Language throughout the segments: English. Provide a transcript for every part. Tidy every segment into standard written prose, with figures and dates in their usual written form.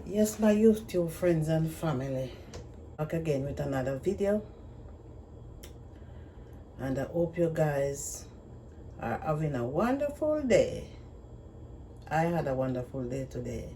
Yes, my YouTube friends and family, back again with another video, and I hope you guys are having a wonderful day. I had a wonderful day today,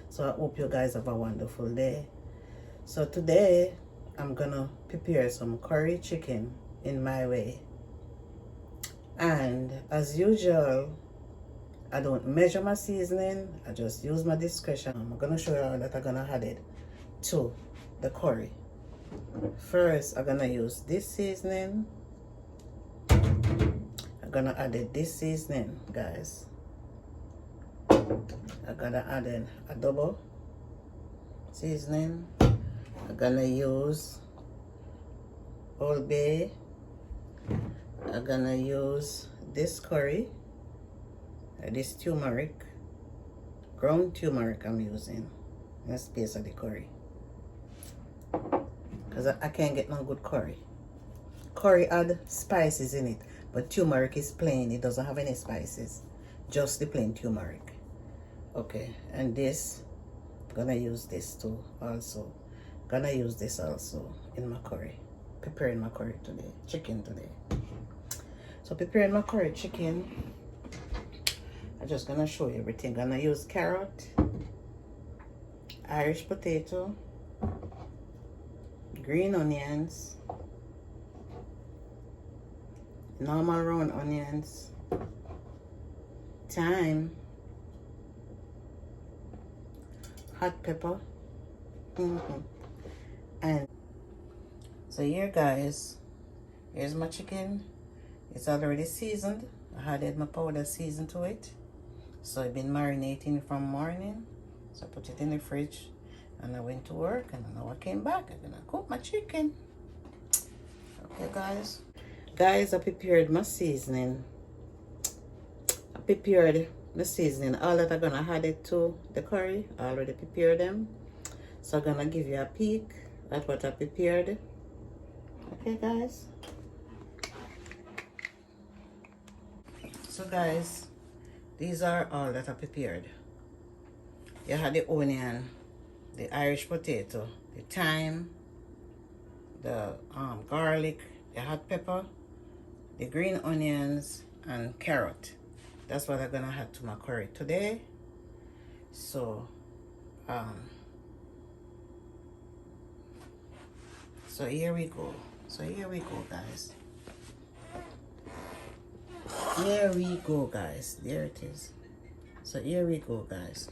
so I hope you guys have a wonderful day. So today I'm gonna prepare some curry chicken in my way, and as usual I don't measure my seasoning, I just use my discretion. I'm gonna show you how that I'm gonna add it to the curry. First, I'm gonna use this seasoning. I'm gonna add this seasoning, guys. I'm gonna add in adobo seasoning. I'm gonna use Old Bay. I'm gonna use this curry, this turmeric, ground turmeric I'm using in the space of the curry. Because I can't get no good curry. Curry add spices in it, but turmeric is plain. It doesn't have any spices. Just the plain turmeric. Okay, and this, I'm gonna use this too also. Gonna use this also in my curry. Preparing my curry today, chicken today. So preparing my curry chicken, I'm just gonna show you everything. Gonna use carrot, Irish potato, green onions, normal round onions, thyme, hot pepper, and so here guys, here's my chicken. It's already seasoned. I added my powder season to it, so I've been marinating from morning. So I put it in the fridge and I went to work, and now I came back. I'm gonna cook my chicken. Okay guys, I prepared my seasoning. I prepared the seasoning, all that I'm gonna add it to the curry. I already prepared them, so I'm gonna give you a peek at what I prepared. Okay guys, so guys, these are all that I prepared. You had the onion, the Irish potato, the thyme, the garlic, the hot pepper, the green onions, and carrot. That's what I'm gonna add to my curry today. So so here we go. Guys. Here we go guys. There it is. So here we go guys.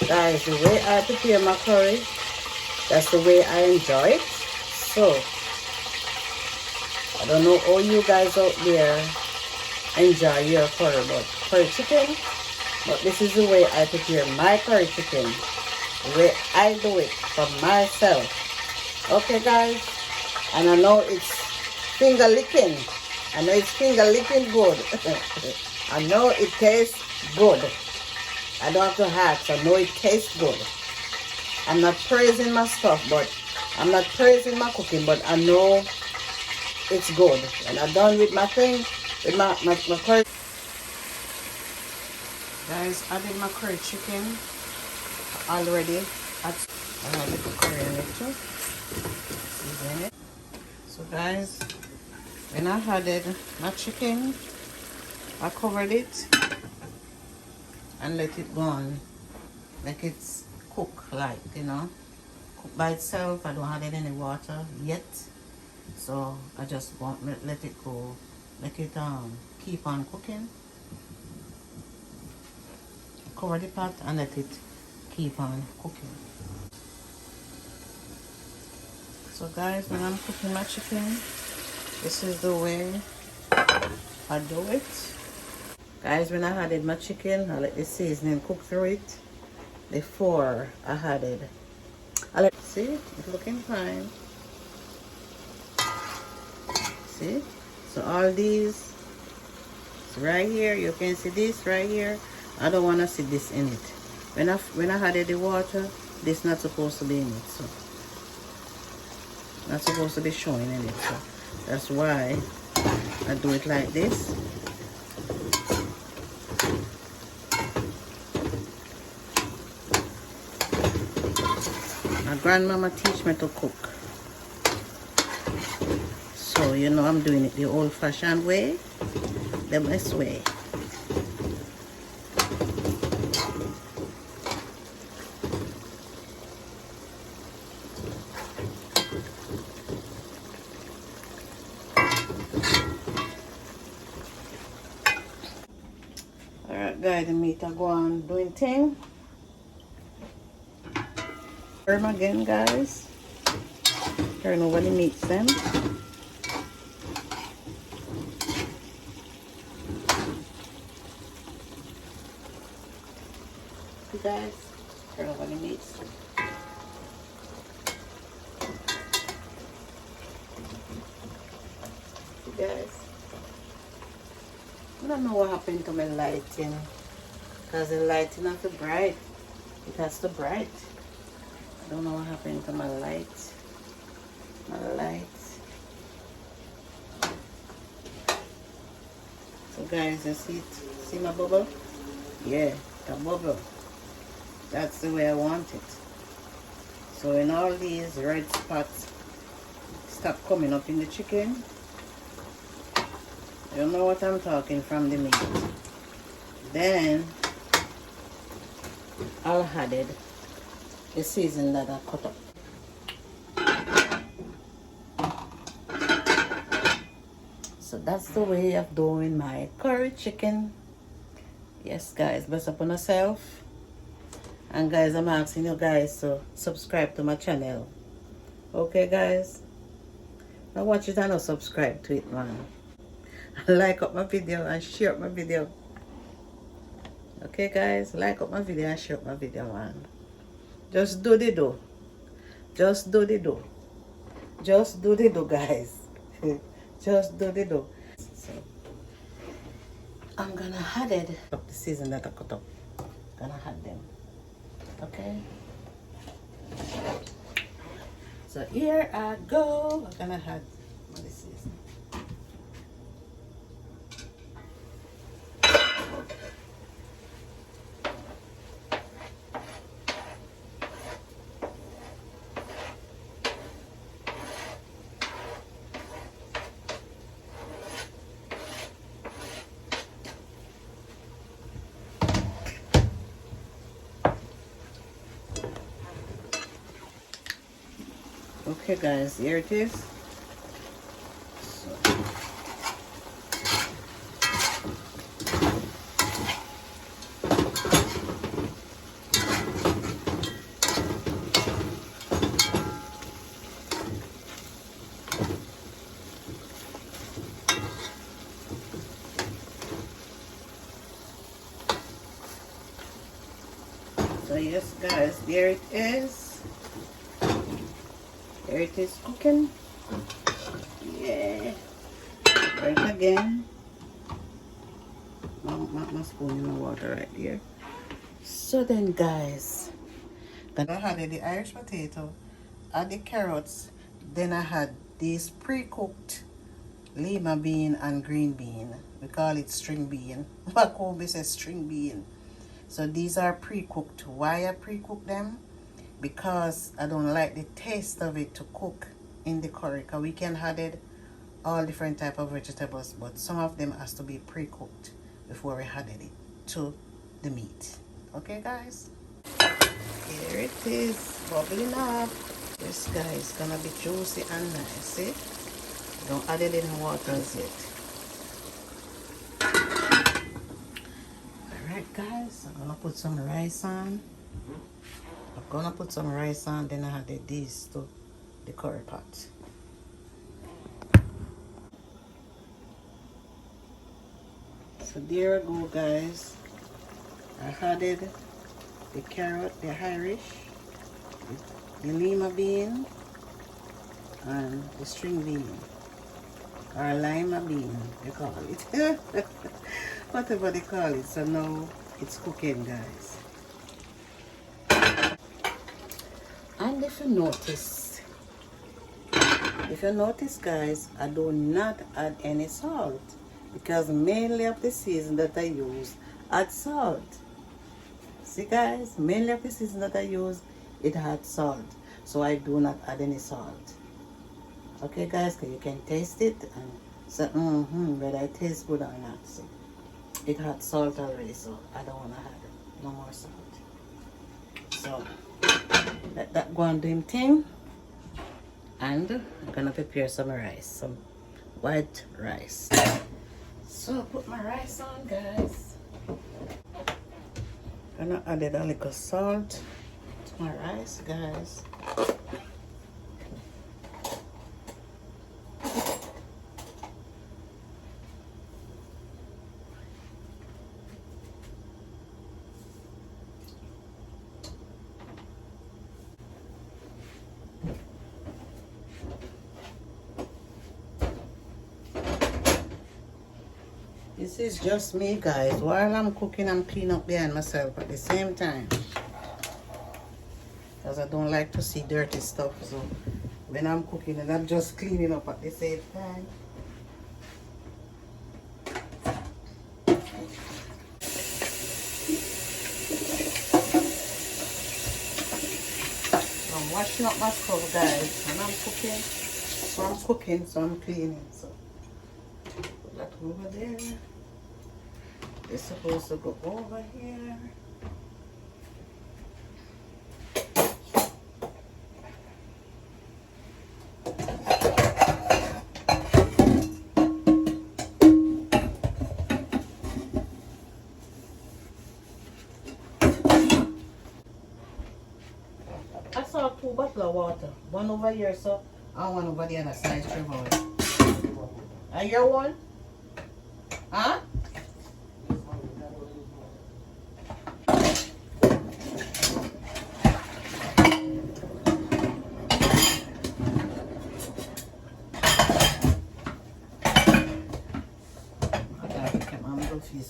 Guys, the way I prepare my curry, that's the way I enjoy it. So I don't know how you guys out there enjoy your curry chicken, but this is the way I prepare my curry chicken, the way I do it for myself. Okay guys, and I know it's finger licking. I know it's finger licking good. I know it tastes good. I don't have to ask, I know it tastes good. I'm not praising my stuff, but I'm not praising my cooking, but I know it's good. And I'm done with my thing, with my curry. Guys, I did my curry chicken already. I have a little curry in it too. Season it. So guys, when I added my chicken, I covered it and let it go on, like it's cook, like, you know, cook by itself. I don't add any water yet, so I just want let it go, make it keep on cooking. Cover the pot and let it keep on cooking. So guys, when I'm cooking my chicken, this is the way I do it. Guys, when I added my chicken, I let the seasoning cook through it before I added. See, it's looking fine. See, so all these right here, you can see this right here. I don't want to see this in it. When I added the water, this not supposed to be in it, so not supposed to be showing in it. So that's why I do it like this. grandmama teach me to cook. So, you know, I'm doing it the old-fashioned way, the best way. Alright guys, the meat I go on doing thing. Turn again guys. Turn over the meat then. You guys, turn over the meat. You guys, I don't know what happened to my lighting, because the lighting has to bright. It has to bright. I don't know what happened to my light. My light. So guys, you see it? See my bubble? Yeah, the bubble. That's the way I want it. So when all these red spots stop coming up in the chicken, you know what I'm talking from the meat. Then I'll add it the season that I cut up. So that's the way of doing my curry chicken. Yes guys, best up on yourself. And guys, I'm asking you guys to subscribe to my channel. Okay guys? Now watch it and now subscribe to it, man. Like up my video and share up my video. Okay guys, like up my video and share up my video, man. Just do the do. Just do the do. Just do the do, guys. Just do the do. So I'm gonna add it up the season that I cut up. Gonna add them. Okay. So here I go. I'm gonna add what this is. Okay guys, here it is. So yes guys, there it is. There it is cooking. Yeah. Right again. My spoon in the water right here. So then guys, then I had the Irish potato, add the carrots, then I had these pre-cooked lima bean and green bean. We call it string bean. Back home we say string bean. So these are pre-cooked. Why I pre-cook them? Because I don't like the taste of it to cook in the curry, because we can add it all different type of vegetables, but some of them has to be pre-cooked before we added it to the meat. Okay guys, here it is bubbling up. This guy is gonna be juicy and nice. See, don't add it in water as yet. All right guys, I'm gonna put some rice on. I'm gonna put some rice on, then I added these to the curry pot. So there I go guys. I added the carrot, the Irish, the lima bean, and the string bean, or lima bean they call it. Whatever they call it. So now it's cooking guys. And if you notice guys, I do not add any salt, because mainly of the season that I use add salt. See guys, mainly of the season that I use, it had salt. so I do not add any salt. Okay guys, because you can taste it and say, whether it tastes good or not. So it had salt already, so I don't want to add no more salt. So let that go and do him thing. And I'm gonna prepare some rice, some white rice. So put my rice on, guys. Gonna add a little salt to my rice, guys. This is just me, guys. While I'm cooking, I'm cleaning up behind myself at the same time. Because I don't like to see dirty stuff. So when I'm cooking, and I'm just cleaning up at the same time. I'm washing up my stove, guys. And I'm cooking. So I'm cooking, so I'm cleaning. So put that over there. It's supposed to go over here. I saw 2 bottles of water. One over here, so and one over the other side. Are you one? Huh?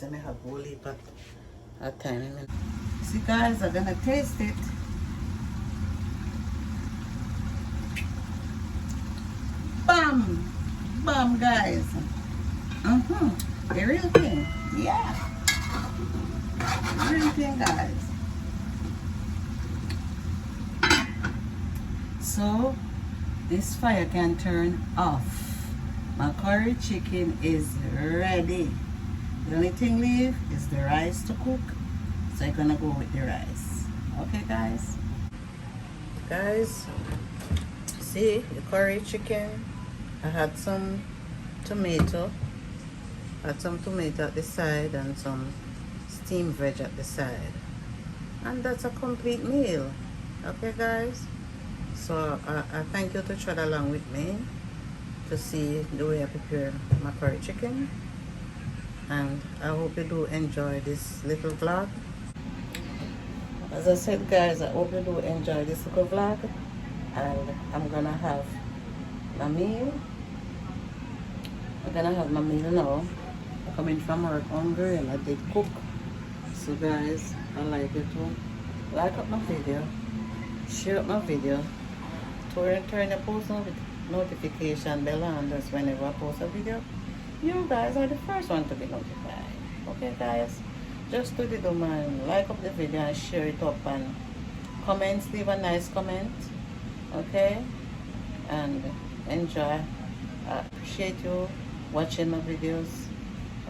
I have whole heap at time. See guys, I'm gonna taste it. Bam! Bam guys. The real thing. Yeah. The real thing guys. So this fire can turn off. My curry chicken is ready. The only thing left is the rice to cook. So I'm gonna go with the rice. Okay guys? Guys, see the curry chicken. I had some tomato. Had some tomato at the side and some steamed veg at the side. And that's a complete meal. Okay guys? So I thank you to try along with me to see the way I prepare my curry chicken. And I hope you do enjoy this little vlog. As I said guys, I hope you do enjoy this little vlog. And I'm gonna have my meal. I'm gonna have my meal now. I'm coming from work hungry and I did cook. So guys, I like you to like up my video, share up my video, turn your post notification bell on just whenever I post a video. You guys are the first one to be notified. Okay guys, just do the man, like up the video and share it up, and comments, leave a nice comment. Okay, and enjoy. I appreciate you watching my videos.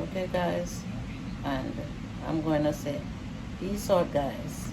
Okay guys, and I'm going to say peace out guys.